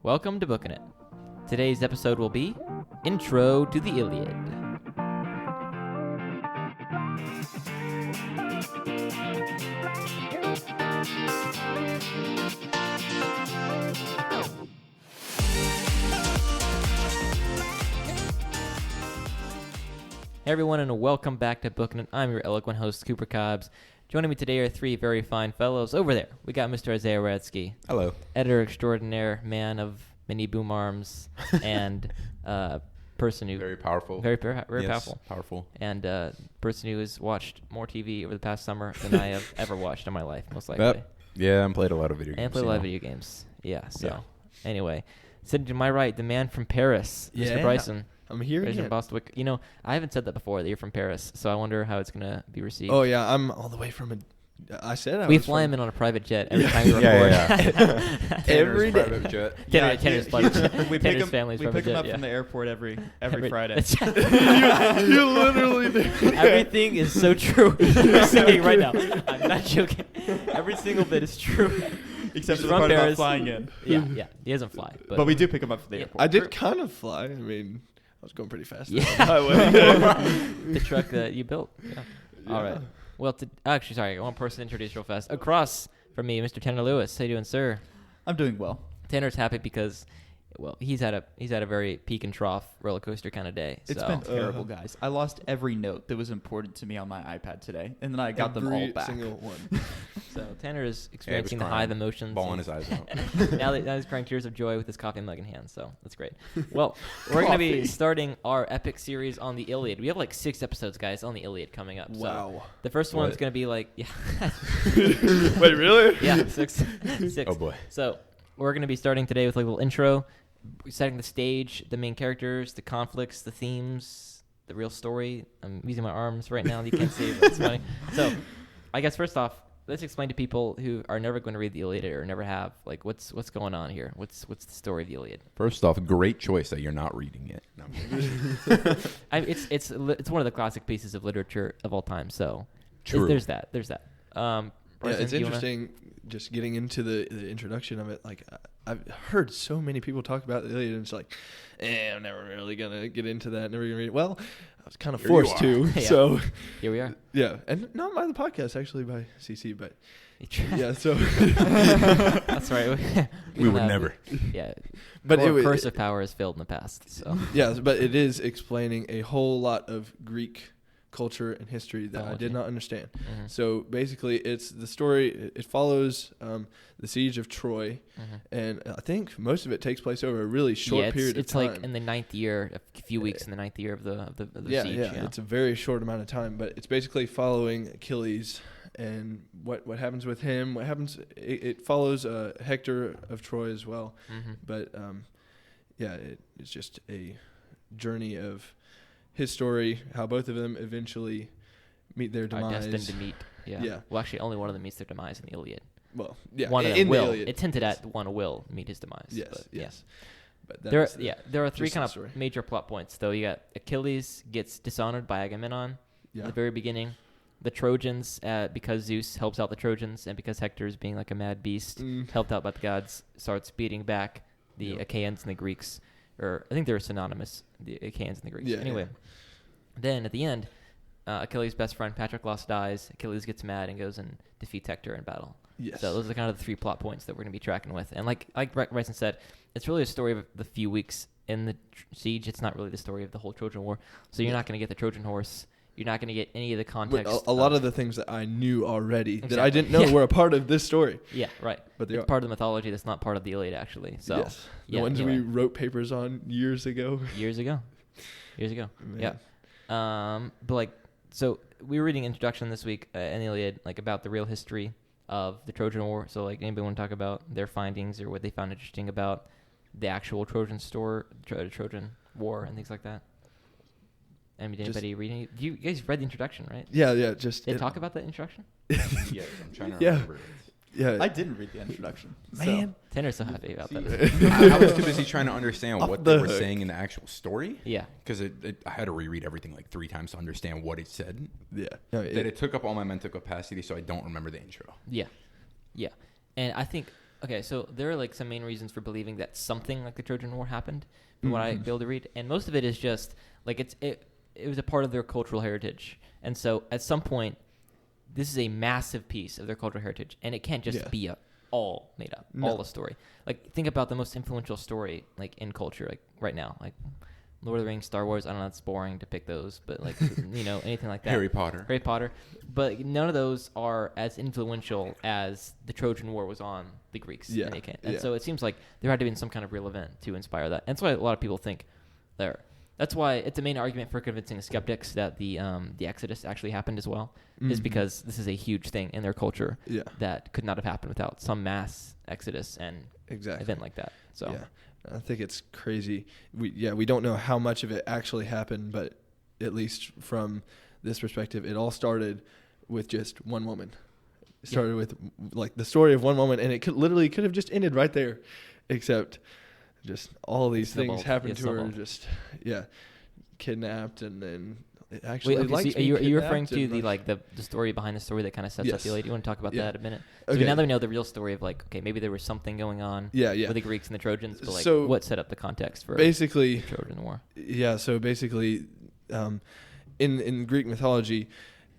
Welcome to Bookin' It. Today's episode will be Intro to the Iliad. Hey everyone, and welcome back to Bookin' It. I'm your eloquent host, Cooper Cobbs. Joining me today are three very fine fellows. Over there, we got Mr. Isaiah Radsky. Hello. Editor extraordinaire, man of many boom arms, and person who... Very powerful. Very Yes, powerful. And person who has watched more TV over the past summer than I have ever watched in my life, most likely. Yep. Yeah, I played a lot of video games. And played a lot of video games. Yeah, so... Anyway, sitting to my right, the man from Paris, Mr. Bryson. I'm here again. Bostwick. You know, I haven't said that before, that you're from Paris, so I wonder how it's going to be received. Oh, yeah, I'm all the way from I said I we was fly from... him in on a private jet every time we record. Every day. Private jet. Tanner's private jet. We Tanner's pick family's him private up jet, from the airport every Friday. you literally do. Everything is so true. I'm saying right now. I'm not joking. Every single bit is true. Except for He's the from part about Paris. flying in. Yeah. He doesn't fly. But we do pick him up from the airport. I did kind of fly. I mean, I was going pretty fast. Yeah. down the highway. The truck that you built. Yeah. All right. Well, actually, sorry. I got one person to introduce real fast. Across from me, Mr. Tanner Lewis. How you doing, sir? I'm doing well. Tanner's happy because, well, he's had a very peak and trough roller coaster kind of day. It's so. been terrible, guys. I lost every note that was important to me on my iPad today, and then I got them all back. Every single one. So Tanner is experiencing the high of emotions. Bawling his eyes out. now he's crying tears of joy with his coffee mug in hand, so that's great. Well, we're going to be starting our epic series on the Iliad. We have like 6 episodes, guys, on the Iliad coming up. Wow. So the first one's going to be like, Wait, really? yeah, 6. Oh, boy. So we're going to be starting today with like a little intro, setting the stage, the main characters, the conflicts, the themes, the real story. I'm using my arms right now. You can't see it, but it's funny. So I guess first off, let's explain to people who are never going to read the Iliad or never have, like, what's going on here? What's the story of the Iliad? First off, great choice that you're not reading it. No, It's one of the classic pieces of literature of all time. So True. there's that. Yeah, Bryson, it's do you wanna- interesting just getting into the introduction of it. Like, I've heard so many people talk about the Iliad, and it's like, I'm never really going to get into that, never going to read it. Well, I was kind of Here you forced are. to, Yeah. so... Here we are. Yeah, and not by the podcast, actually, by CC, but... Yeah, so... That's right. We don't would have- never. Yeah. But it curse of power has failed in the past. So Yeah, but it is explaining a whole lot of Greek culture and history that I did not understand. Mm-hmm. So basically, it's the story. It follows the siege of Troy, and I think most of it takes place over a really short period of it's time. like in the 9th year, a few weeks in the 9th year of the siege. Yeah, it's a very short amount of time, but it's basically following Achilles and what happens with him. What happens? It follows Hector of Troy as well, but it's just a journey of his story, how both of them eventually meet their demise. Are destined to meet. Yeah. Yeah. Well, actually, only one of them meets their demise in the Iliad. Well, yeah, One of them in will. the Iliad. It's hinted at one will meet his demise. Yes, but, yes. But There are 3 just kind the of story. major plot points, though. You got Achilles gets dishonored by Agamemnon at the very beginning. The Trojans, because Zeus helps out the Trojans, and because Hector is being like a mad beast, helped out by the gods, starts beating back the Achaeans and the Greeks. Or I think they're synonymous, the Achaeans and the Greeks. Yeah, anyway, then at the end, Achilles' best friend Patroclus dies. Achilles gets mad and goes and defeats Hector in battle. Yes. So those are kind of the 3 plot points that we're going to be tracking with. And like Bryson said, it's really a story of the few weeks in the siege. It's not really the story of the whole Trojan War. So you're not going to get the Trojan horse. You're not going to get any of the context. A lot of the things that I knew already that I Exactly. didn't know were a part of this story. Yeah, right. But they it's are. part of the mythology that's not part of the Iliad, actually. So Yes. The yeah, ones anyway. we wrote papers on years ago. Years ago. Man. Yeah. But like, so we were reading introduction this week in the Iliad, like about the real history of the Trojan War. So like, anybody want to talk about their findings or what they found interesting about the actual Trojan Trojan War and things like that? I mean, did anybody read any? You guys read the introduction, right? Yeah. Just Did they talk about the introduction? Yeah, I'm trying to Yeah. remember it. Yeah. I didn't read the introduction. Man, Tanner's so happy about that. I was too busy trying to understand Off what the they were hook. saying in the actual story. Yeah. Because I had to reread everything like 3 times to understand what it said. Yeah. No, That it took up all my mental capacity, so I don't remember the intro. Yeah. And I think Okay, so there are like some main reasons for believing that something like the Trojan War happened, from what I be able to read, and most of it is just like it was a part of their cultural heritage, and so at some point, this is a massive piece of their cultural heritage, and it can't just be all made up, all a story. Like think about the most influential story like in culture, like right now, like Lord of the Rings, Star Wars. I don't know, it's boring to pick those, but like anything like that. Harry Potter. But none of those are as influential as the Trojan War was on the Greeks. And so it seems like there had to be some kind of real event to inspire that. And that's why a lot of people think there. That's why it's a main argument for convincing skeptics that the Exodus actually happened as well, is because this is a huge thing in their culture that could not have happened without some mass exodus and event like that. So. Yeah. I think it's crazy. We don't know how much of it actually happened, but at least from this perspective, it all started with just one woman. It started with like the story of one woman, and it could have just ended right there, except just all these things happened to her. Just kidnapped, and then it actually. Wait, so are you referring to the story behind the story that kind of sets up the Iliad? You want to talk about that a minute? So now that we know the real story of maybe there was something going on with the Greeks and the Trojans, but what set up the context for basically the Trojan War? Yeah, so basically, in Greek mythology,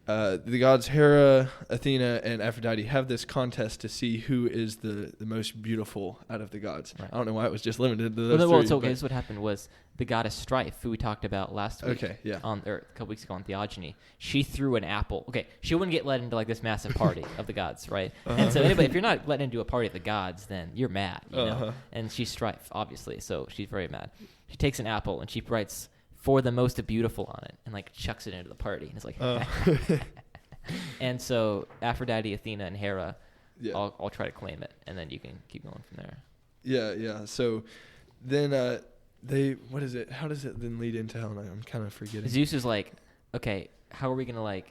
the gods Hera, Athena, and Aphrodite have this contest to see who is the most beautiful out of the gods. Right. I don't know why it was just limited to those three. Well, it's okay. This is what happened was the goddess Strife, who we talked about last week, or a couple weeks ago on Theogony, she threw an apple. Okay, she wouldn't get let into this massive party of the gods, right? And so anybody, if you're not let into a party of the gods, then you're mad, you know? And she's Strife, obviously, so she's very mad. She takes an apple and she writes "for the most beautiful" on it and chucks it into the party. And it's like, and so Aphrodite, Athena, and Hera all try to claim it, and then you can keep going from there. Yeah. So then what is it? How does it then lead into hell? I'm kind of forgetting. Zeus is like, okay, how are we gonna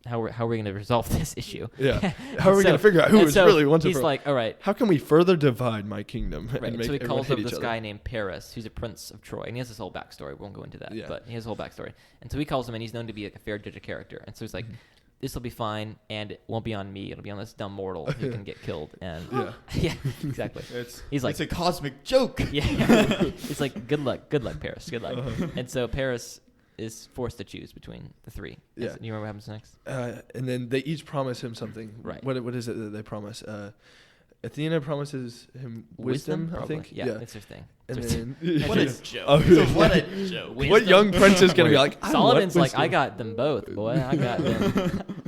how are we gonna resolve this issue? Yeah. How are we gonna figure out who is really one to? He's like, all right, how can we further divide my kingdom? Right. And make so he calls up this other? guy named Paris, who's a prince of Troy, and he has this whole backstory. We won't go into that, but he has a whole backstory. And so he calls him, and he's known to be a fair judge of character. And so he's like, this will be fine, and it won't be on me. It'll be on this dumb mortal who can get killed. And yeah, exactly. He's like, it's a cosmic joke. Yeah. He's like, good luck, Paris, good luck. And so Paris is forced to choose between the three. Yeah. You remember what happens next? And then they each promise him something. Right. What is it that they promise? Athena promises him wisdom, I think. Yeah, it's her thing. And then what a joke. What a joke. What young prince is going to be like, Solomon's like, I got them both, boy. I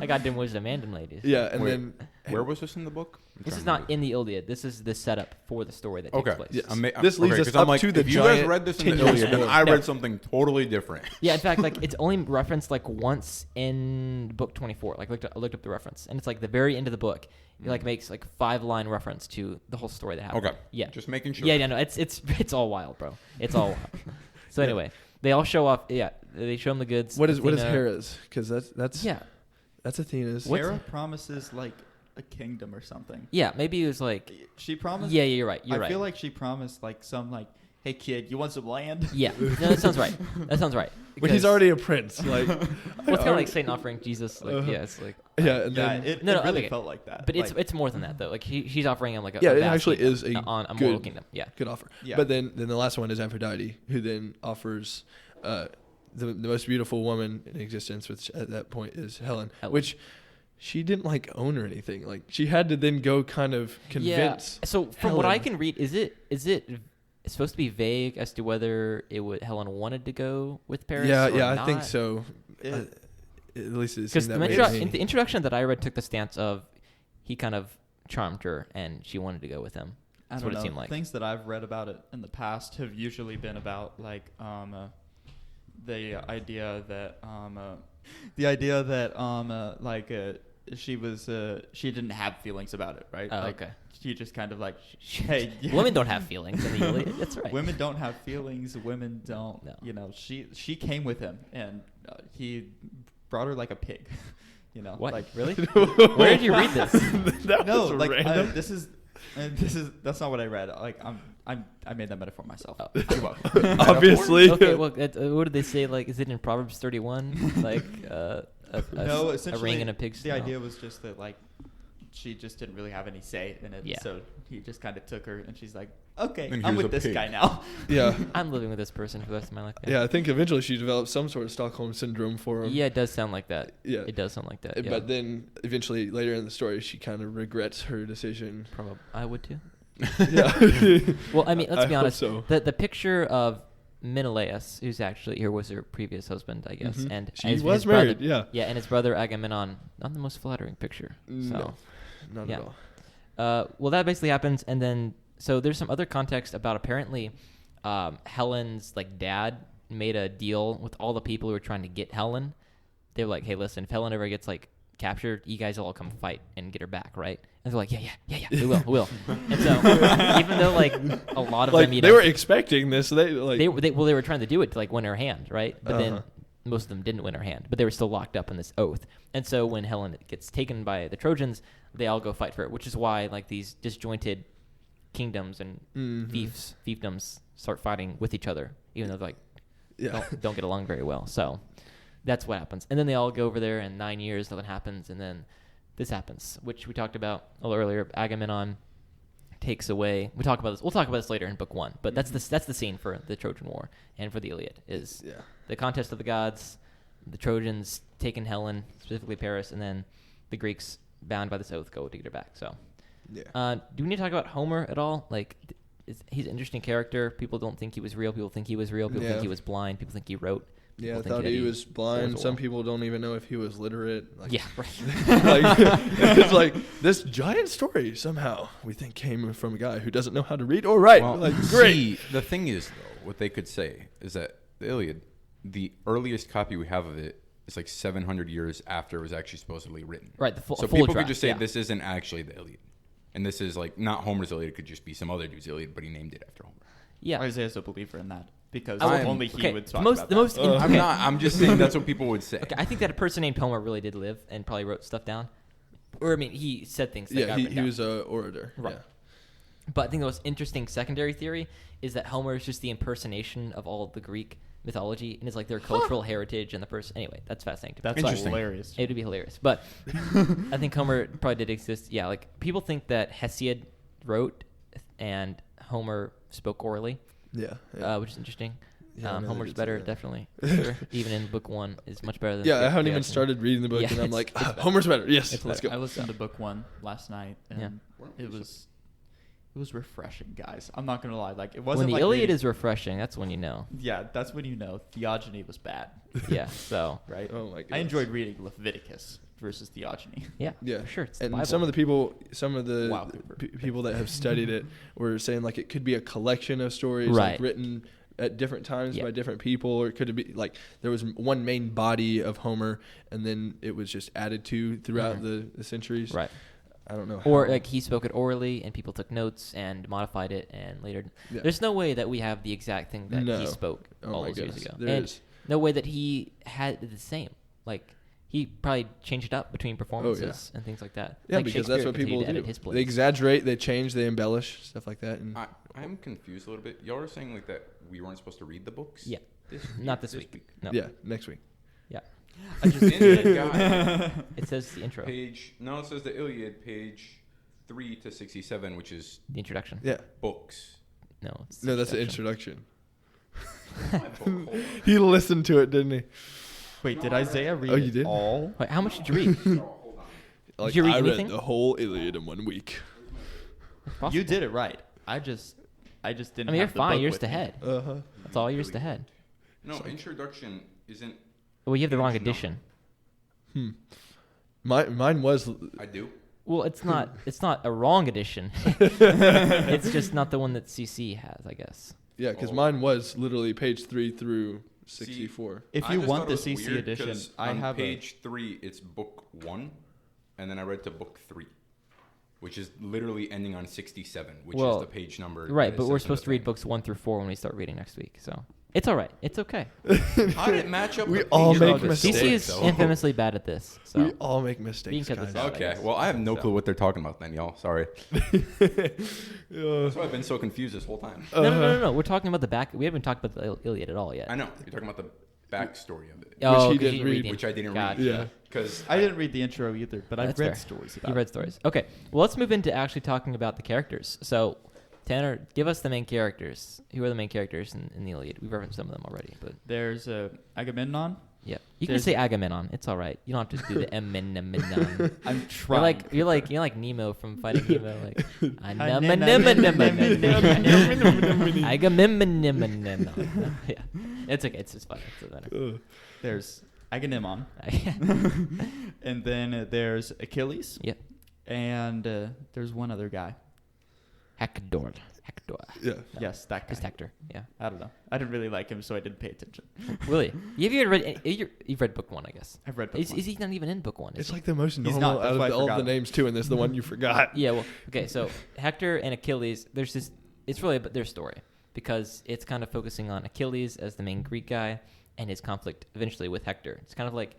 got them wisdom and them ladies. Yeah, and then... Where was this in the book? This is not in the Iliad. This is the setup for the story that takes place. Yes. This leads us up to the if you guys read this in the Iliad, then I read something totally different. Yeah, in fact, it's only referenced once in book 24. I looked up the reference, and it's the very end of the book. It makes 5-line reference to the whole story that happened. Okay. Yeah. Just making sure. Yeah, no, it's all wild, bro. It's all wild. So anyway, they all show off. Yeah, they show them the goods. What is Hera's? Because that's Athena's. Hera promises a kingdom or something. Yeah, maybe it was she promised. Yeah, you're right. I feel like she promised some hey kid, you want some land? Yeah, no, that sounds right. But he's already a prince. Well, it's kind of like Satan offering Jesus. It's it really felt like that. But it's more than that though. He's offering him it actually is a mortal kingdom. Yeah, good offer. Yeah. But then the last one is Aphrodite, who then offers the most beautiful woman in existence, which at that point is Helen. Which she didn't own or anything. She had to then go kind of convince. Yeah. So from what I can read, is it it's supposed to be vague as to whether Helen wanted to go with Paris? Yeah, not. I think so. At least it because seemed that way. The introduction that I read took the stance of he kind of charmed her and she wanted to go with him. That's what it seemed like. Things that I've read about it in the past have usually been about the idea that she didn't have feelings about it, right? Oh, okay. She just kind of hey, women don't have feelings in the Iliad. That's right. Women don't have feelings. Women don't. No. She came with him, and he brought her like a pig. What? Really? Where did you read this? That's not what I read. I made that metaphor myself. Oh. You're welcome. Obviously. Okay. Well, what did they say? Is it in Proverbs 31? No, a ring and a pig's. The idea was just that she just didn't really have any say in it. Yeah. So he just kind of took her, and she's like, okay, And I'm here's with a this pig. guy now. Yeah. I'm living with this person for the rest of my life. Yeah, I think eventually she developed some sort of Stockholm syndrome for him. Yeah, it does sound like that. Yeah. It does sound like that. Yeah. But then eventually later in the story, she kind of regrets her decision. Probably, I would too. Yeah. Well, I mean, let's I be hope honest. so. The picture of Menelaus, who's actually here, was her previous husband, I guess, and She his was brother- married, yeah. Yeah, and his brother Agamemnon, not the most flattering picture. So. No, not Yeah. at all. Well, that basically happens, and then so there's some other context about apparently Helen's like dad made a deal with all the people who were trying to get Helen. They were like, "Hey, listen, if Helen ever gets like captured, you guys will all come fight and get her back, right?" And they're like, "Yeah, we will." And so even though like a lot of Like them, they were expecting this. They were trying to do it to like win her hand, right? But then Uh-huh. most of them didn't win her hand, but they were still locked up in this oath. And so when Helen gets taken by the Trojans, they all go fight for it, which is why like these disjointed kingdoms and fiefdoms start fighting with each other, even though they like don't get along very well. So that's what happens. And then they all go over there, and 9 years, nothing happens, and then this happens, which we talked about a little earlier. Agamemnon takes away. We'll talk about this later in book 1. But that's the scene for the Trojan War and for the Iliad is the contest of the gods, the Trojans taking Helen, specifically Paris, and then the Greeks bound by this oath go to get her back. So, do we need to talk about Homer at all? Like, he's an interesting character. People don't think he was real. People think he was real. People think he was blind. People think he wrote. Yeah, I People thought think he that was blind. was Some oral. people don't even know if he was literate. Like, Yeah, right. like, it's like this giant story somehow we think came from a guy who doesn't know how to read or write. Well, Like, great. see, the thing is, though, what they could say is that the Iliad, the earliest copy we have of it is like 700 years after it was actually supposedly written. Right, So full people draft, could just say yeah. this isn't actually the Iliad. And this is like not Homer's Iliad. It could just be some other dude's Iliad, but he named it after Homer. Yeah. Isaiah's a believer in that because I'm- only he okay, would the talk most- about the that. most- I'm Okay. not. I'm just saying that's what people would say. Okay, I think that a person named Homer really did live and probably wrote stuff down. Or, I mean, he said things that Yeah, got written he down. was an orator. Right. Yeah. But I think the most interesting secondary theory is that Homer is just the impersonation of all of the Greek mythology and is like their cultural heritage and the person. Anyway, that's fascinating. That's Interesting. hilarious. It would be hilarious. But I think Homer probably did exist. Yeah, like people think that Hesiod wrote and Homer spoke orally, Yeah. which is interesting. Yeah, I know Homer's they did better, say that. definitely. For sure. Even in book 1 is much better than Yeah, I haven't the even actual- started reading the book, Yeah, and I'm it's- like, it's better. Homer's better. Yes, It's let's better. go. I listened to book 1 last night, and Yeah. it was refreshing, guys. I'm not gonna lie. Like it When wasn't the like Iliad reading- is refreshing, that's when you know. Yeah, that's when you know theogony was bad, Yeah, so. right? Oh my god. I enjoyed reading Leviticus versus theogony. Yeah, Yeah, for sure. It's the and Bible. some of the Wow, Cooper. people that have studied it were saying like it could be a collection of stories Right. like written at different times Yeah. by different people, or it could be like there was one main body of Homer, and then it was just added to throughout the centuries. Right. I don't know. Or how. like he spoke it orally and people took notes and modified it and later. Yeah. There's no way that we have the exact thing that No. he spoke Oh all my those years goodness. ago. There and is. no way that he had the same. Like he probably changed it up between performances and things like that. Yeah, Like because that's Shakespeare what people continued to do. edit his plays. They exaggerate, they change, they embellish, stuff like that. And I'm confused a little bit. Y'all are saying like that we weren't supposed to read the books. Yeah. This Not this week. No. yeah, next week. Yeah. I just ended a guide. It says the intro, It says the Iliad, page 3 to 67, which is the introduction. Yeah. books. No, it's No, that's the introduction. introduction. My book, hold on. He listened to it, didn't he? Wait, did Isaiah read Oh, you did? all? Wait, how much did you read? Hold on. Like, you read I anything? read the whole Iliad in 1 week. Possible. You did it right. I just didn't. I mean, you're have the fine. book You're with just me. ahead. Uh-huh. That's all years ahead. No, introduction isn't. Well, you have the wrong Page number. edition. Mine was I do. Well, it's not. It's not a wrong edition. It's just not the one that CC has, I guess. yeah, because Oh. mine was literally page 3 through 64. If I you just want thought the it was CC weird edition, 'cause I on have page 3. It's book 1, and then I read to book 3, which is literally ending on 67, which Well, is the page number. Right, that it but we're says in supposed the to read thing. books 1 through 4 when we start reading next week. So it's all right. It's okay. How did it match up? We the all pages make on the mistakes. CC is though? infamously bad at this. So We all make mistakes, You can cut guys. this out. I Okay, guess. well, I have no So. clue what they're talking about then, y'all. Sorry. Uh, That's why I've been so confused this whole time. no. We're talking about the back. We haven't talked about the Iliad at all yet. I know. You're talking about the backstory of it, Oh, he 'cause you didn't read. which I didn't Gotcha. read. Yeah. Because I didn't read the intro either, but I've That's read fair. stories about You read stories. Okay. Well, let's move into actually talking about the characters. So, Tanner, give us the main characters. Who are the main characters in the Iliad? We've referenced some of them already, but There's Agamemnon. yeah, you can There's- say Agamemnon. It's all right. You don't have to do the Agamemnon. I'm trying. You're like Nemo from Finding Nemo. Like Agamemnon. Yeah, it's okay. It's just fun. It doesn't matter. There's Agamemnon, and then there's Achilles. Yep. And there's one other guy. Hector. Yeah. Yes, that guy. Just Hector. Yeah. I don't know. I didn't really like him, so I didn't pay attention. Really? You've read book one, I guess. I've read book Is one. he not even in book one? It's like the most He's normal not, out that's of why I all forgot the him. names too, and this is the one you forgot. Yeah, well, okay, so Hector and Achilles, there's this, it's really their story because it's kind of focusing on Achilles as the main Greek guy and his conflict eventually with Hector. It's kind of like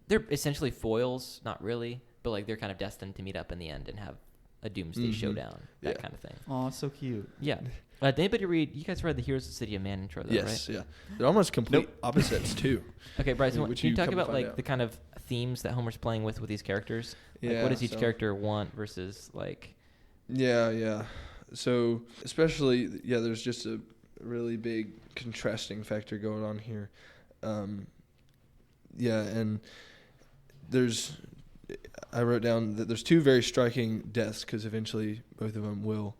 they're essentially foils, not really, but like they're kind of destined to meet up in the end and have a doomsday showdown, that kind of thing. Oh, so cute. Yeah. Did anybody read, you guys read the Heroes of the City of Man intro though, Yes, right? yeah. They're almost complete opposites too. Okay, Bryce, Which can you you talk come to about find like out. the kind of themes that Homer's playing with these characters? Like, Yeah, what does each so- character want versus like... Yeah. So especially, there's just a really big contrasting factor going on here. And I wrote down that there's two very striking deaths because eventually both of them will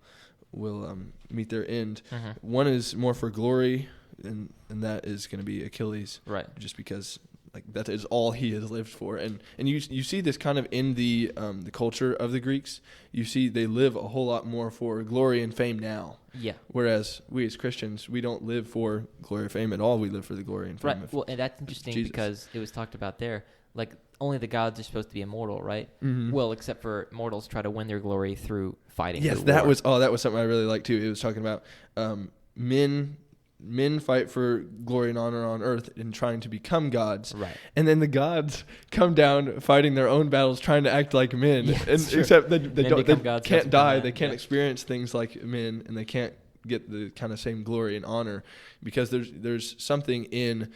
meet their end. One is more for glory, and that is going to be Achilles, Right. just because like that is all he has lived for, and you see this kind of in the culture of the Greeks. You see they live a whole lot more for glory and fame now. Yeah. Whereas we as Christians, we don't live for glory or fame at all. We live for the glory and fame Right. of Well, and that's interesting Jesus. because it was talked about there. Like, only the gods are supposed to be immortal, right? Mhm. Well, except for mortals try to win their glory through fighting. Yes, through that war. was something I really liked too. It was talking about men fight for glory and honor on earth and trying to become gods. Right. And then the gods come down fighting their own battles, trying to act like men. Yeah, and it's true. except they Men don't, they become gods, can't gods become die, men. they can't Yeah. experience things like men, and they can't get the kind of same glory and honor because there's something in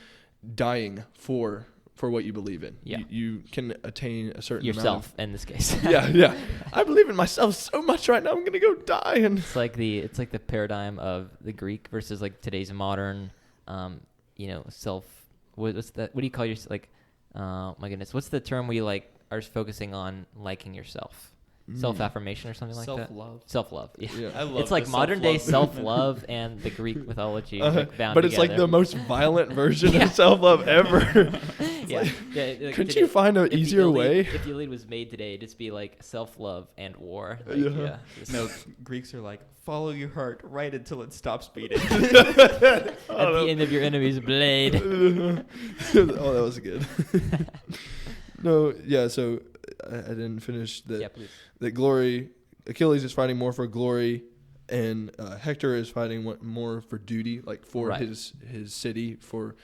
dying for what you believe in. Yeah. You can attain a certain Yourself, in this case. amount of yeah. I believe in myself so much right now. I'm gonna go die and It's like the paradigm of the Greek versus like today's modern, self. What's that? What do you call your like? My goodness, what's the term where you like are focusing on liking yourself? Self-affirmation or something like that. Self-love. Self-love. Yeah. Yeah. I love It's like the modern day self-love self-love and the Greek mythology like bound but it's like the together. most violent version Yeah. of self-love ever. Yeah. Like Couldn't today- you find an if the easier Iliad- way? If the Iliad was made today, it'd just be like self-love and war. Like, Yeah. just- No, Greeks are like, follow your heart right until it stops beating. At the end of your enemy's blade. Oh, that was good. No, yeah. So I didn't finish that. Yeah, please. That glory, Achilles is fighting more for glory, and Hector is fighting more for duty, like for Right. his city, for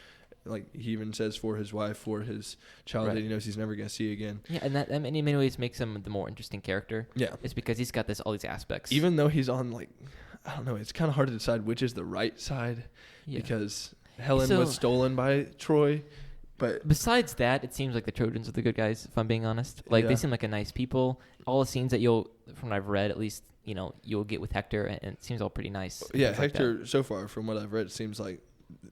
like he even says for his wife, for his child Right. that he knows he's never gonna see again. Yeah, and that in many ways makes him the more interesting character. Yeah. It's because he's got all these aspects. Even though he's on like, I don't know, it's kind of hard to decide which is the right side Yeah. because Helen So- was stolen by Troy, but Besides that, it seems like the Trojans are the good guys, if I'm being honest. Like, they Yeah. seem like a nice people. All the scenes that from what I've read, at least, you'll get with Hector, and it seems all pretty nice. and yeah, things like that. Hector so far from what I've read, it seems like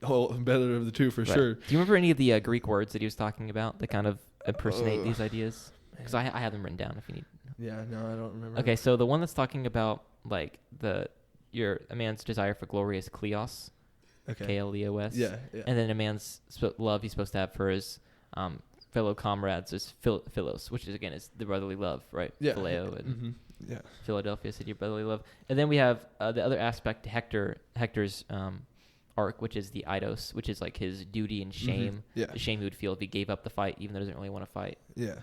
better of the two for Right. sure. Do you remember any of the Greek words that he was talking about that kind of impersonate Ugh. these ideas? Because I have them written down if you need. Yeah, no, I don't remember. Okay, so the one that's talking about like a man's desire for glory is kleos, Okay. K-L-E-O-S. Yeah. And then a man's love he's supposed to have for his fellow comrades is philos, which is the brotherly love, right? Yeah. Phileo and Mhm. Yeah. Philadelphia, city of brotherly love. And then we have the other aspect to Hector's arc, which is the eidos, which is like his duty and shame. Yeah. The shame he would feel if he gave up the fight, even though he doesn't really want to fight. Yeah.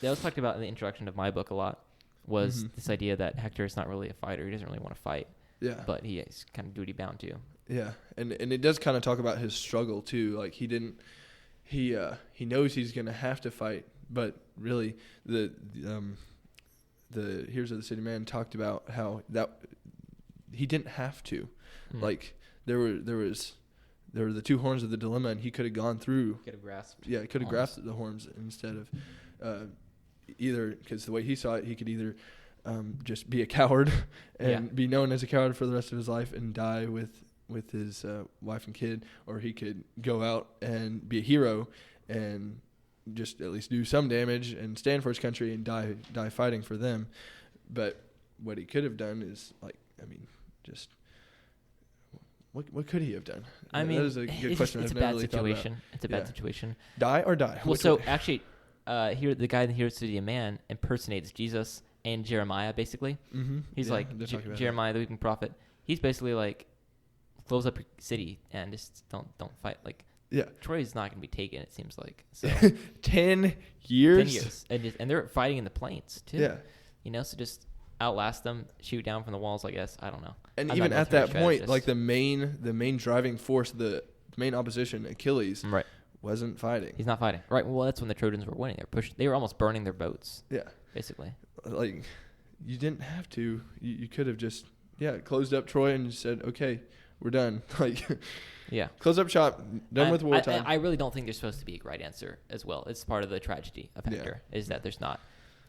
That was talked about in the introduction of my book a lot, was Mhm. this idea that Hector is not really a fighter. He doesn't really want to fight, Yeah. but he is kind of duty bound to. Yeah, and it does kind of talk about his struggle too. Like he knows he's gonna have to fight, but really the Heroes of the City Man talked about how that he didn't have to. Mm. Like there was there were the two horns of the dilemma, and he could have gone through. Could have grasped. Yeah, he could have grasped the horns instead of either, because the way he saw it, he could either just be a coward and be known as a coward for the rest of his life and die with his wife and kid, or he could go out and be a hero and just at least do some damage and stand for his country and die fighting for them. But what he could have done is, like, I mean, just what could he have done? I mean, that is a good question. It's a I've never bad really thought about. situation. It's a bad situation. Die or die. Well, so actually, here the guy in the Hero City of Man impersonates Jesus and Jeremiah. Basically, he's like Jeremiah, the weeping prophet. He's basically like, close up your city and just don't fight. Like, Troy's not going to be taken, it seems like. So 10 years? 10 years. And they're fighting in the plains, too. Yeah. You know, so just outlast them, shoot down from the walls, I guess. I don't know. And even at that point, like the main driving force, the main opposition, Achilles, wasn't fighting. He's not fighting. Right. Well, that's when the Trojans were winning. They were almost burning their boats. Yeah. Basically. Like, you didn't have to. You could have just, closed up Troy and said, okay, we're done. Like, close up shop, done with wartime. I really don't think there's supposed to be a right answer as well. It's part of the tragedy of Hector is that there's not.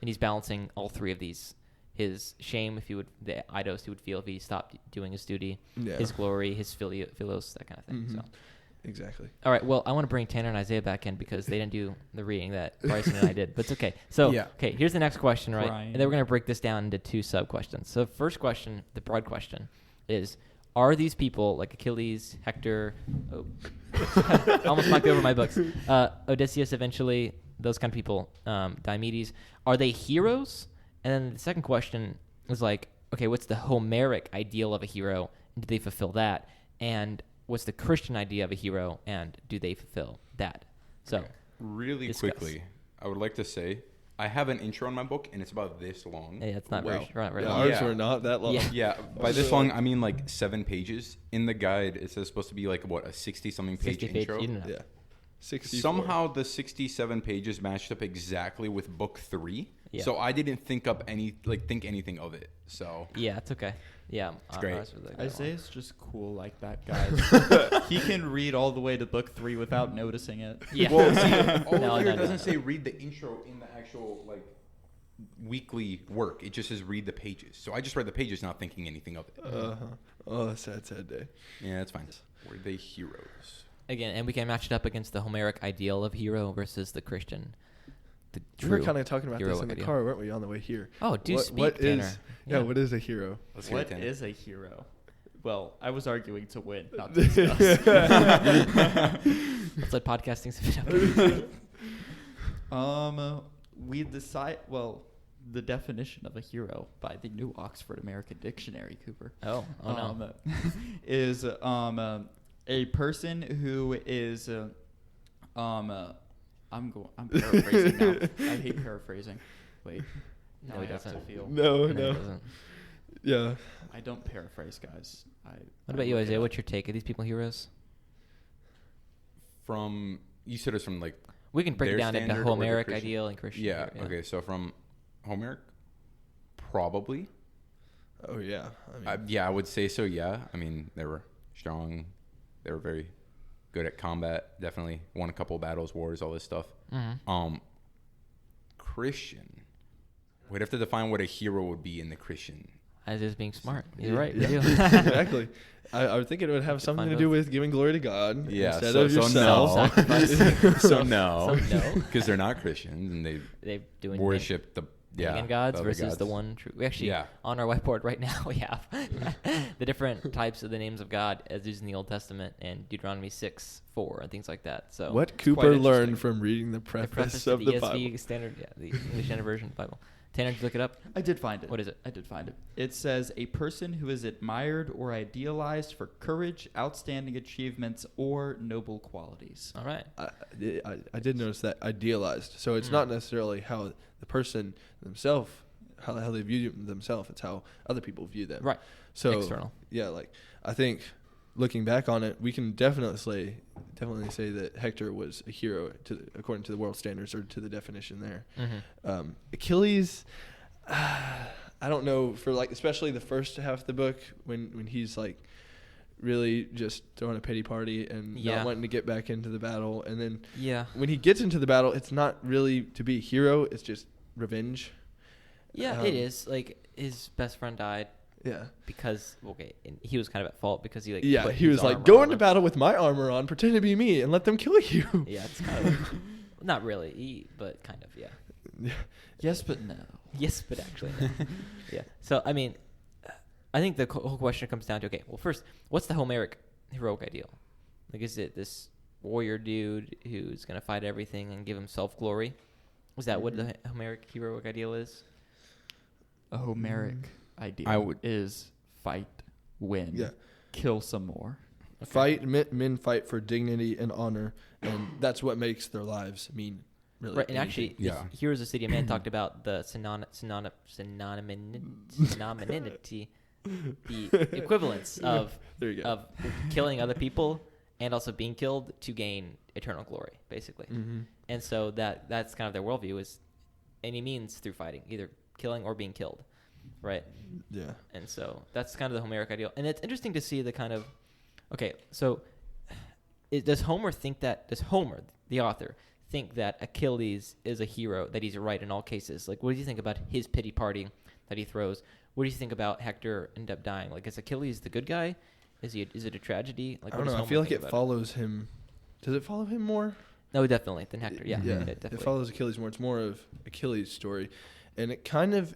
And he's balancing all three of these. His shame, the idos he would feel if he stopped doing his duty, his glory, his philos, that kind of thing. So, exactly. All right. Well, I want to bring Tanner and Isaiah back in because they didn't do the reading that Bryson and I did, but it's okay. So, okay, here's the next question, right? And then we're going to break this down into two sub questions. So, first question, the broad question, is: are these people like Achilles, Hector, almost knocked over my books, Odysseus eventually, those kind of people, Diomedes, are they heroes? And then the second question is like, okay, what's the Homeric ideal of a hero, and do they fulfill that? And what's the Christian idea of a hero, and do they fulfill that? So, really quickly, I would like to say I have an intro in my book, and it's about this long. Yeah, it's not very long. Ours are not that long. Yeah, by this long, I mean like 7 pages. In the guide, it says supposed to be like, what, a 60-something page intro? Yeah. 64. Somehow the 67 pages matched up exactly with book 3. Yeah. So I didn't think anything of it. So yeah, it's okay. Yeah, it's great. Isaiah's just cool like that, guys. He can read all the way to book 3 without noticing it. Yeah. Well, see, over here doesn't say read the intro in the actual weekly work. It just says read the pages. So I just read the pages, not thinking anything of it. Oh, sad day. Yeah, that's fine. Were they heroes? Again, and we can match it up against the Homeric ideal of hero versus the Christian. We were kind of talking about this in the car, weren't we, on the way here? Oh, speak, Tanner. What is a hero? What is a hero? Well, I was arguing to win, not to discuss. Let's let podcasting spit up. We decide, the definition of a hero by the New Oxford American Dictionary, Cooper. Oh no. Is a person who is I'm paraphrasing now. I hate paraphrasing. Wait. No, he doesn't. No. Doesn't. Yeah. I don't paraphrase, guys. What about you, Isaiah? What's your take? Are these people heroes? You said it's from like. We can break it down into Homeric ideal and Christian. Yeah. Okay. So from Homeric, probably. Oh yeah. I would say so. Yeah. I mean, they were strong. They were very good at combat. Definitely won a couple of battles, wars, all this stuff. Mm-hmm. Christian. We'd have to define what a hero would be in the Christian. As is being smart. You're right. Yeah. Exactly. I would think it would have something to do with giving glory to God instead of yourself. So no, because they're not Christians and they worship the pagan gods versus the one true. We actually on our whiteboard right now we have the different types of the names of God as used in the Old Testament and Deuteronomy 6:4 and things like that. So what Cooper learned from reading the preface of the ESV Bible. Standard, the English Standard Version of the Bible. Tanner, did you look it up? I did find it. What is it? I did find it. It says a person who is admired or idealized for courage, outstanding achievements, or noble qualities. All right. I did notice that idealized. So it's not necessarily how the person themselves, how they view themselves. It's how other people view them. Right. So external. Yeah, I think looking back on it, we can definitely say that Hector was a hero according to the world standards or to the definition there. Mm-hmm. Achilles, I don't know, for especially the first half of the book when he's really just throwing a pity party and not wanting to get back into the battle. And then when he gets into the battle, it's not really to be a hero. It's just revenge. Yeah, it is. Like, his best friend died. Yeah. Because, and he was kind of at fault because he, like, put he was like, go into battle with my armor on, pretend to be me, and let them kill you. Yeah, it's kind of, not really, but kind of, yeah. Yes, but no. Yes, but actually no. Yeah. So, I mean, I think the whole question comes down to, okay, well, first, what's the Homeric heroic ideal? Like, is it this warrior dude who's going to fight everything and give himself glory? Is that what the Homeric heroic ideal is? A Homeric ideal is fight, win, kill some more. Okay. Fight, men fight for dignity and honor, and that's what makes their lives mean. Really, right, and actually, Heroes of City of Man talked about the synonymity, the equivalence of killing other people and also being killed to gain eternal glory, basically. Mm-hmm. And so that's kind of their worldview, is any means through fighting, either killing or being killed, right? Yeah. And so that's kind of the Homeric ideal. And it's interesting to see the kind of, okay, so does Homer, the author, think that Achilles is a hero, that he's right in all cases? Like, what do you think about his pity party that he throws? What do you think about Hector end up dying? Like, is Achilles the good guy? Is it a tragedy? Like, I don't know. I feel like it follows him. Does it follow him more? No, definitely than Hector. Yeah, definitely. It follows Achilles more. It's more of Achilles' story, and it kind of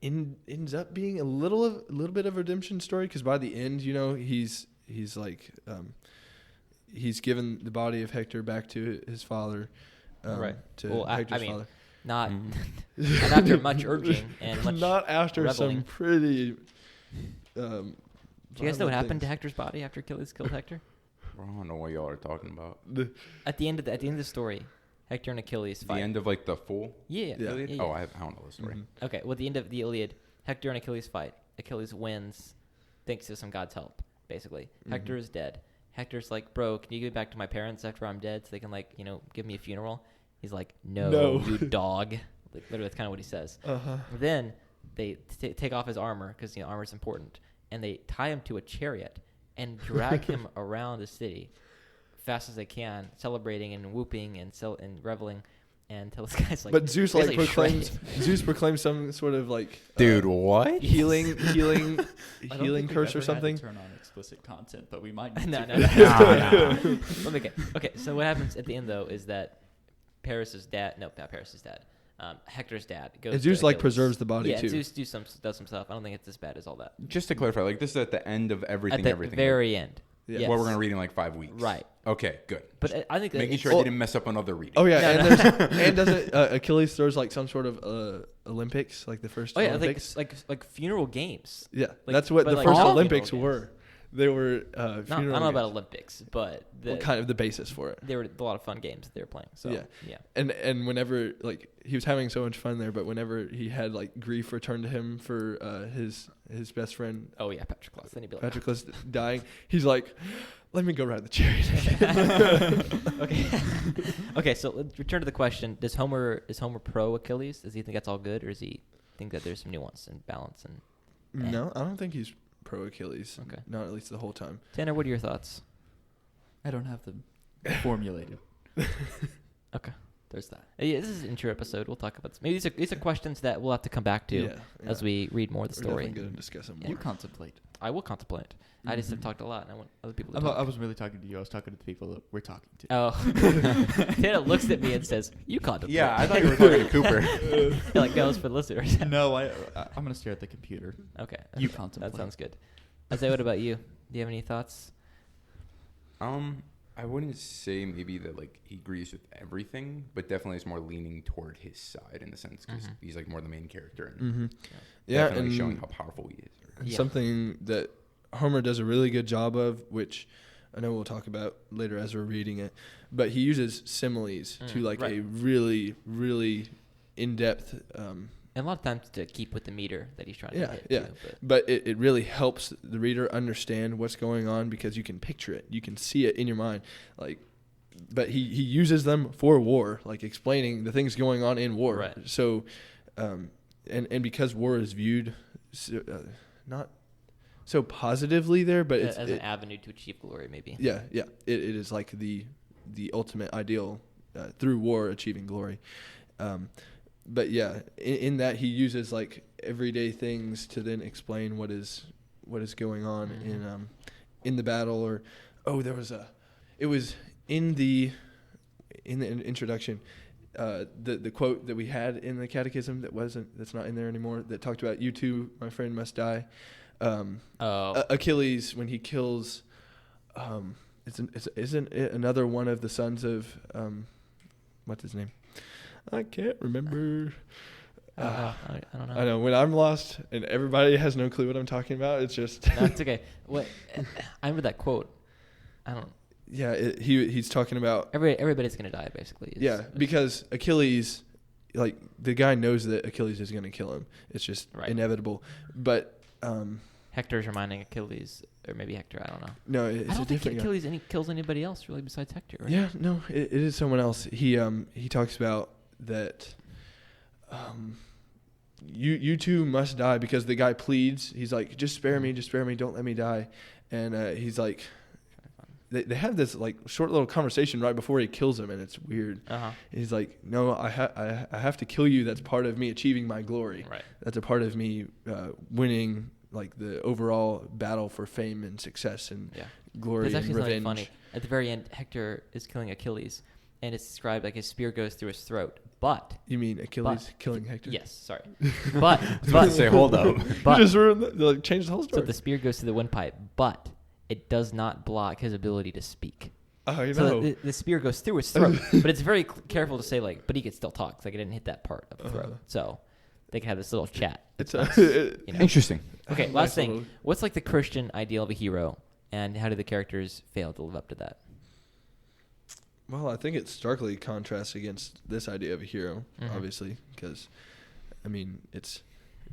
ends up being a little bit of a redemption story, because by the end, he's like he's given the body of Hector back to his father. Right. To Hector's father. Not after much urging and much not after rebelling. Some pretty. Do you guys know what happened to Hector's body after Achilles killed Hector? I don't know what y'all are talking about. At the end of the story, Hector and Achilles fight. The end of like the full Iliad? Oh, I don't know the story. Mm-hmm. Okay, well, at the end of the Iliad, Hector and Achilles fight. Achilles wins thanks to some God's help, basically. Mm-hmm. Hector is dead. Hector's like, bro, can you get back to my parents after I'm dead so they can, like, give me a funeral? He's like, no. You dog. Like, literally, that's kind of what he says. Uh-huh. Then they take off his armor, because armor's important, and they tie him to a chariot and drag him around the city fast as they can, celebrating and whooping and reveling, until this guy's like. But Zeus proclaims some sort of like dude, what healing curse or something. Turn on explicit content, but we might. No. Okay. So what happens at the end though is that Hector's dad goes. And Zeus preserves the body too. Yeah, Zeus does some stuff. I don't think it's as bad as all that. Just to clarify, like, this is at the end of everything. At the very end. Yeah. Yes. What we're gonna read in like 5 weeks. Right. Okay, good. But I think making sure I didn't mess up another reading. Oh yeah, and doesn't Achilles throws like some sort of Olympics, like the first Olympics? like funeral games. Yeah, that's what the first Olympics were. They were funeral I don't know about Olympics, but kind of the basis for it. There were a lot of fun games that they were playing. So yeah. And whenever, like, he was having so much fun there, but whenever he had like grief returned to him for his best friend. Oh yeah, Patroclus. Then he'd be like, Patroclus dying. He's like, let me go ride the chariot. Okay. So let's return to the question: is Homer pro Achilles? Does he think that's all good, or does he think that there's some nuance and balance and? No, I don't think he's pro Achilles. Okay. Not at least the whole time. Tanner, what are your thoughts? I don't have them formulated. Okay. There's that. Yeah, this is an intro episode. We'll talk about this. Maybe these are questions that we'll have to come back to as we read more of the story. We're going to discuss them more. You contemplate. I will contemplate. I just have talked a lot, and I want other people to I talk. wasn't really talking to you. I was talking to the people that we're talking to. Oh. Tanner looks at me and says, you contemplate. Yeah, I thought you were talking to Cooper. Like, no, it's for the listeners. No, I'm going to stare at the computer. Okay. You contemplate. That sounds good. Isaiah, what about you? Do you have any thoughts? I wouldn't say maybe that like he agrees with everything, but definitely is more leaning toward his side in the sense because he's like more the main character and definitely showing how powerful he is. Yeah. Something that Homer does a really good job of, which I know we'll talk about later as we're reading it, but he uses similes to like a really, really in-depth. And a lot of times to keep with the meter that he's trying to hit. Yeah, too, but it really helps the reader understand what's going on because you can picture it. You can see it in your mind. Like, but he uses them for war, like explaining the things going on in war. Right. So, and because war is viewed not so positively there, but it's as an avenue to achieve glory, maybe. Yeah. It is like the ultimate ideal through war achieving glory. But yeah, in that he uses like everyday things to then explain what is going on in the battle. Or it was in the introduction. The quote that we had in the catechism that's not in there anymore, that talked about, "You too, my friend, must die." Achilles, when he kills, isn't it another one of the sons of what's his name? I can't remember. I don't know. I know when I'm lost and everybody has no clue what I'm talking about. It's just no, it's okay. What I remember that quote. I don't. Yeah, he's talking about everybody's gonna die basically. Because Achilles, like the guy knows that Achilles is gonna kill him. It's just inevitable. But Hector's reminding Achilles, or maybe Hector. I don't know. No, it's I don't a think different Achilles kills anybody else really besides Hector. Right? Yeah, no, it is someone else. He talks about that. You too must die, because the guy pleads. He's like, just spare me, don't let me die. And he's like. They have this like short little conversation right before he kills him, and it's weird. He's like, "No, I have to kill you. That's part of me achieving my glory. Right. That's a part of me winning like the overall battle for fame and success and glory and revenge." It's actually funny. At the very end, Hector is killing Achilles, and it's described like his spear goes through his throat. But you mean Achilles killing Hector? Yes, sorry. But say, hold up. But you just ruined like changed the whole story. So the spear goes through the windpipe, but it does not block his ability to speak. Oh, you so know. The spear goes through his throat, but it's very careful to say, like, but he can still talk. Like, it didn't hit that part of the throat. So they can have this little chat. It's interesting. Okay, last thing. What's, like, the Christian ideal of a hero, and how do the characters fail to live up to that? Well, I think it starkly contrasts against this idea of a hero, obviously, because, I mean, it's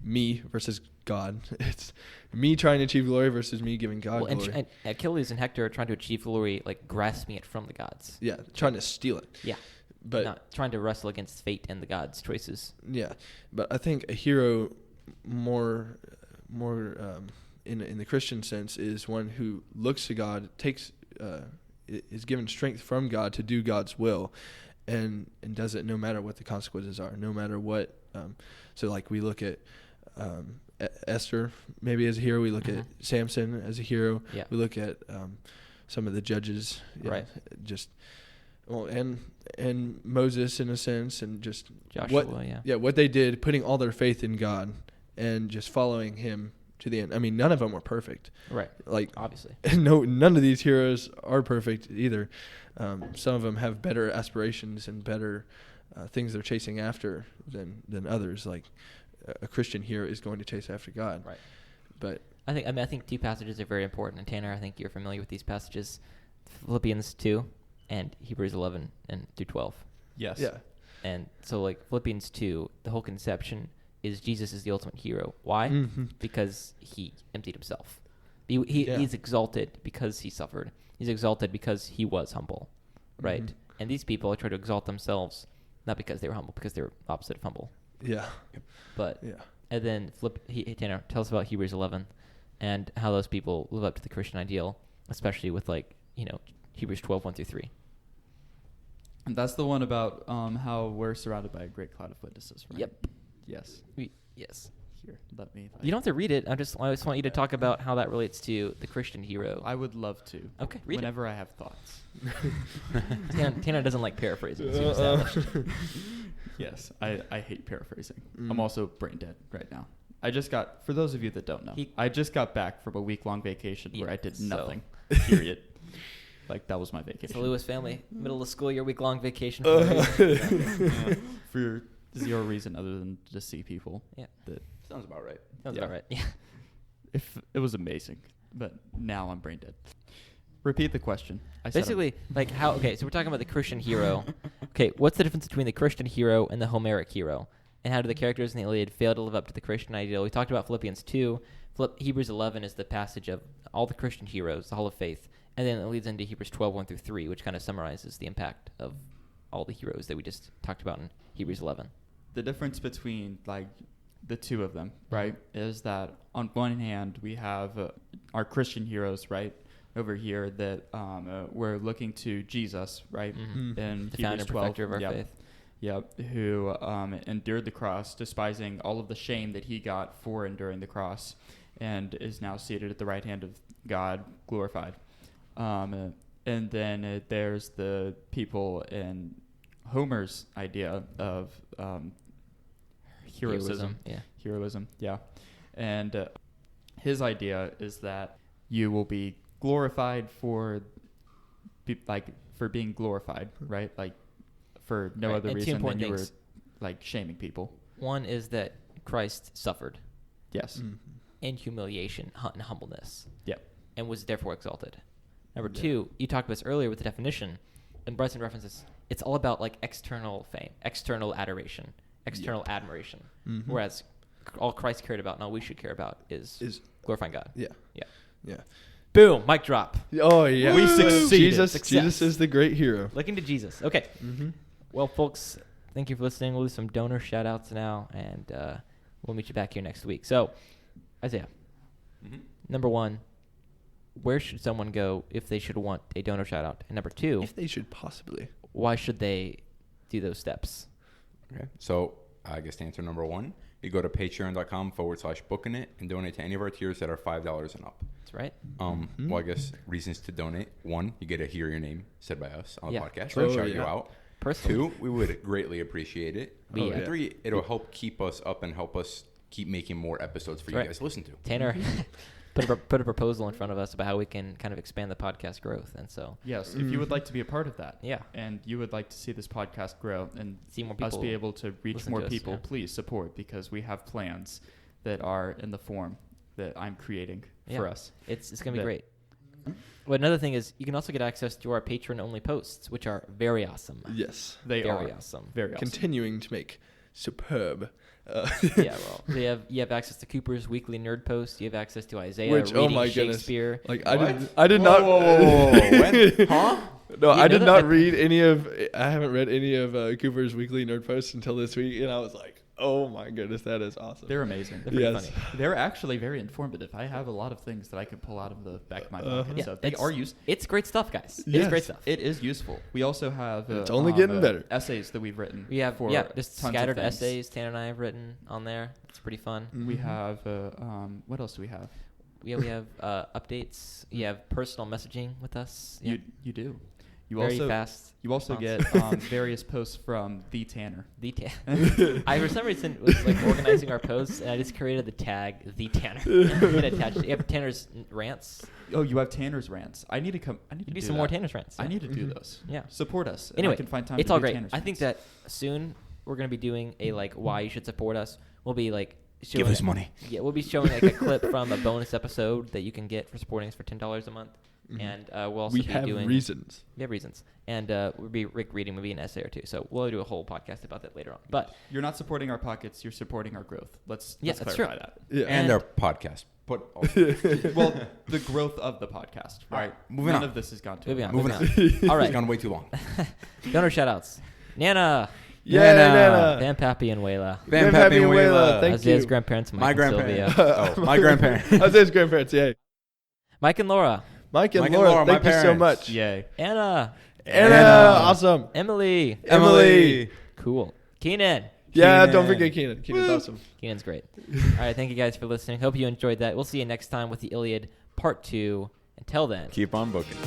me versus God. It's me trying to achieve glory versus me giving God glory. And Achilles and Hector are trying to achieve glory, like grasping it from the gods. Yeah, trying to steal it. Yeah, but not trying to wrestle against fate and the gods' choices. Yeah, but I think a hero, more in the Christian sense, is one who looks to God, is given strength from God to do God's will, and does it no matter what the consequences are, no matter what. So like we look at Esther maybe as a hero. We look at Samson as a hero. Yeah. We look at some of the judges. Right. And Moses in a sense, and just Joshua. What they did, putting all their faith in God and just following Him to the end. I mean, none of them were perfect. Right. Like obviously. None of these heroes are perfect either. Some of them have better aspirations and better things they're chasing after than others. Like a Christian hero is going to chase after God. Right. But I think two passages are very important. And Tanner, I think you're familiar with these passages: Philippians 2 and Hebrews 11 and through 12. Yes. Yeah. And so, like Philippians 2, the whole conception is Jesus is the ultimate hero. Why? Mm-hmm. Because he emptied himself. He's exalted because he suffered. He's exalted because he was humble, right? Mm-hmm. And these people try to exalt themselves not because they were humble, because they're opposite of humble. Yeah. But and then Tanner, tell us about Hebrews 11 and how those people live up to the Christian ideal, especially with Hebrews 12, 1 through 3. And that's the one about how we're surrounded by a great cloud of witnesses, right? Yep. Yes. Yes. Here, let me. You don't have to read it. I just want you to talk about how that relates to the Christian hero. I would love to. Okay, read whenever I have thoughts. Tanner doesn't like paraphrasing. Yes, I hate paraphrasing. I'm also brain dead right now. For those of you that don't know, I just got back from a week-long vacation where I did nothing, period. Like, that was my vacation. It's the Lewis family. Middle of school year, week-long vacation. For zero reason other than to see people. Yeah. That sounds about right. Sounds about right. Yeah. It was amazing, but now I'm brain dead. Repeat the question. Basically, like how? Okay, so we're talking about the Christian hero. Okay, what's the difference between the Christian hero and the Homeric hero? And how do the characters in the Iliad fail to live up to the Christian ideal? We talked about Philippians 2. Hebrews 11 is the passage of all the Christian heroes, the Hall of Faith. And then it leads into Hebrews 12, 1 through 3, which kind of summarizes the impact of all the heroes that we just talked about in Hebrews 11. The difference between, like, the two of them, right, is that on one hand we have our Christian heroes, right, over here that we're looking to Jesus, right, in The Hebrews founder and 12, perfecter of our faith. Yep, who endured the cross, despising all of the shame that he got for enduring the cross, and is now seated at the right hand of God, glorified. And then there's the people in Homer's idea of heroism. Heroism, yeah. And his idea is that you will be glorified for being glorified, right? Like for no other reason than you were like shaming people. One is that Christ suffered. Yes. In humiliation and humbleness. Yep. And was therefore exalted. Number two, you talked about this earlier with the definition, and Bryson references, it's all about like external fame, external adoration, external admiration. Whereas all Christ cared about and all we should care about is glorifying God. Yeah. Boom, mic drop. Oh, yeah. We succeeded. Jesus is the great hero. Looking to Jesus. Okay. Well, folks, thank you for listening. We'll do some donor shout-outs now, and we'll meet you back here next week. So, Isaiah, number one, where should someone go if they should want a donor shout-out? And number two, if they should possibly, why should they do those steps? Okay. So, I guess to answer number one, you go to patreon.com/bookinit and donate to any of our tiers that are $5 and up. That's right. Well, I guess reasons to donate. One, you get to hear your name said by us on the podcast. True. Shout you out. Personally. 2, we would greatly appreciate it. And 3, it'll help keep us up and help us keep making more episodes for you guys to listen to. Tanner put a proposal in front of us about how we can kind of expand the podcast growth. And so, yes, if you would like to be a part of that, yeah, and you would like to see this podcast grow and see more people, us be able to reach more people, yeah. Please support, because we have plans that are in the form that I'm creating for us. It's going to be great. But another thing is you can also get access to our Patreon-only posts, which are very awesome. Yes. They are very awesome. Very awesome. Continuing to make superb. Yeah, well, you have access to Cooper's weekly nerd post. You have access to Isaiah reading oh my Shakespeare. Goodness. Like I did not. When? Huh? No, I did not read any of. I haven't read any of Cooper's weekly nerd posts until this week, and I was like, oh my goodness, that is awesome. They're amazing. They're pretty funny. They're actually very informative. I have a lot of things that I can pull out of the back of my pocket. So they are useful. It's great stuff, guys. Yes. It's great stuff. It is useful. We also have it's only getting better. Essays that we've written. We have for just tons scattered of things. essays Tanner and I have written on there. It's pretty fun. We have what else do we have? Yeah, we have updates. You have personal messaging with us. Yeah. You do. You Very also fast. You also get various posts from the Tanner. The Tanner. I for some reason was like organizing our posts, and I just created the tag the Tanner and attached it. You have Tanner's rants. Oh, you have Tanner's rants. I need to come. I need to do do some that. more Tanner's rants. I need to do those. Yeah. Support us. Anyway, I can find time it's to all do great. Tanner's I think rants. that soon we're gonna be doing a like why you should support us. We'll be like showing Give us money. Yeah, we'll be showing like a clip from a bonus episode that you can get for supporting us for $10 a month. And we'll also we be have doing reasons. We have reasons, and we'll be reading maybe an essay or two. So we'll do a whole podcast about that later on. But you're not supporting our pockets; you're supporting our growth. Let's that's clarify true. that. Yeah. And our podcast. Well, the growth of the podcast, right? Moving None on. of this has gone to. Moving on. Moving on. All right. It's gone way too long. Donor shoutouts. Nana. Yeah, Nana. Van Pappy and Wayla. Van Pappy and Wayla. Thank Isaiah's you. grandparents, Mike My and grandparents. Sylvia. Oh, my grandparents. Isaiah's grandparents, yay. Mike and Laura. Mike and Mike and Laura, Laura, my thank you so parents. much. Yay. Anna. Anna, awesome. Emily. Emily. Cool. Keenan. Yeah, Keenan. don't forget Keenan. Keenan's awesome. Keenan's great. All right, thank you guys for listening. Hope you enjoyed that. We'll see you next time with the Iliad Part 2. Until then. Keep on booking.